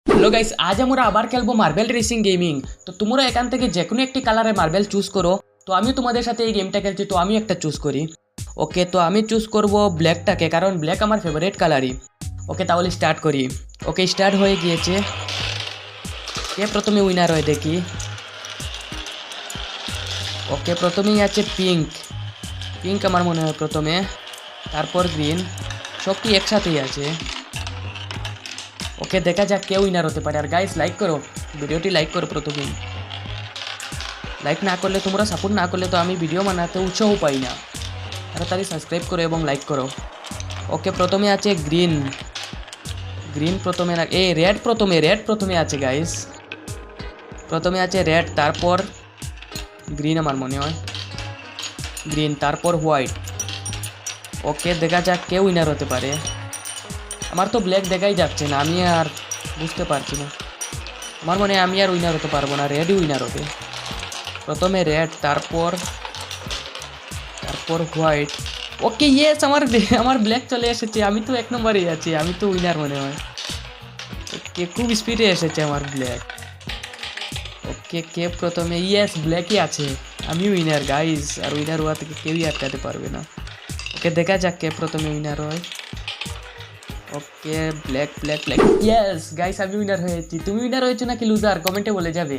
Hello guys, আজ আমরা আবার খেলবো মার্বেল রেসিং গেমিং। তো তোমরা এখান থেকে যে কোনো একটি কালারে মার্বেল চুজ করো। তো আমি তোমাদের সাথে এই গেমটা খেলছি, তো আমি একটা চুজ করি। ওকে, তো আমি চুজ করব ব্ল্যাকটাকে, কারণ ব্ল্যাক আমার ফেভারিট কালারই। ওকে, তাহলে স্টার্ট করি। ওকে, স্টার্ট হয়ে গিয়েছে। কে প্রথমে উইনার হয় দেখি। ওকে, প্রথমেই আছে পিঙ্ক। পিঙ্ক আমার মনে হয় প্রথমে, তারপর গ্রিন। সবটি একসাথেই আছে। ওকে, দেখা যাক কে উইনার হতে পারে। আর গাইস, লাইক করো, ভিডিওটি লাইক করো প্রথমেই। লাইক না করলে, তোমরা সাপোর্ট না করলে তো আমি ভিডিও বানাতে উৎসাহ পাই না। তাড়াতাড়ি সাবস্ক্রাইব করো এবং লাইক করো। ওকে, প্রথমে আছে গ্রিন। গ্রিন প্রথমে না, রেড প্রথমে, রেড প্রথমে আছে গাইস। প্রথমে আছে রেড, তারপর গ্রিন আমার মনে হয়। গ্রিন, তারপর হোয়াইট। ওকে, দেখা যাক কে উইনার হতে পারে। আমার তো ব্ল্যাক দেখাই যাচ্ছে না, আমি আর বুঝতে পারছি না। আমার মনে হয় আমি আর উইনার হতে পারবো না, রেডই উইনার হবে। প্রথমে রেড, তারপর হোয়াইট। ওকে, ইয়েস, আমার ব্ল্যাক চলে এসেছে। আমি তো এক নম্বরেই আছি, আমি তো উইনার মনে হয়। ওকে, খুব স্পিডে এসেছে আমার ব্ল্যাক। ওকে, কে প্রথমে, ইয়েস, ব্ল্যাকই আছে। আমি উইনার গাইস, আর উইনার হওয়া থেকে কেউই আটকাতে পারবে না। ওকে, দেখা যাক কে প্রথমে উইনার হয়। Okay, black black black, yes guys, আমি উইনার হয়েছি। তুমি উইনার হয়েছো নাকি লুজার? কমেন্টে বলে যাবে।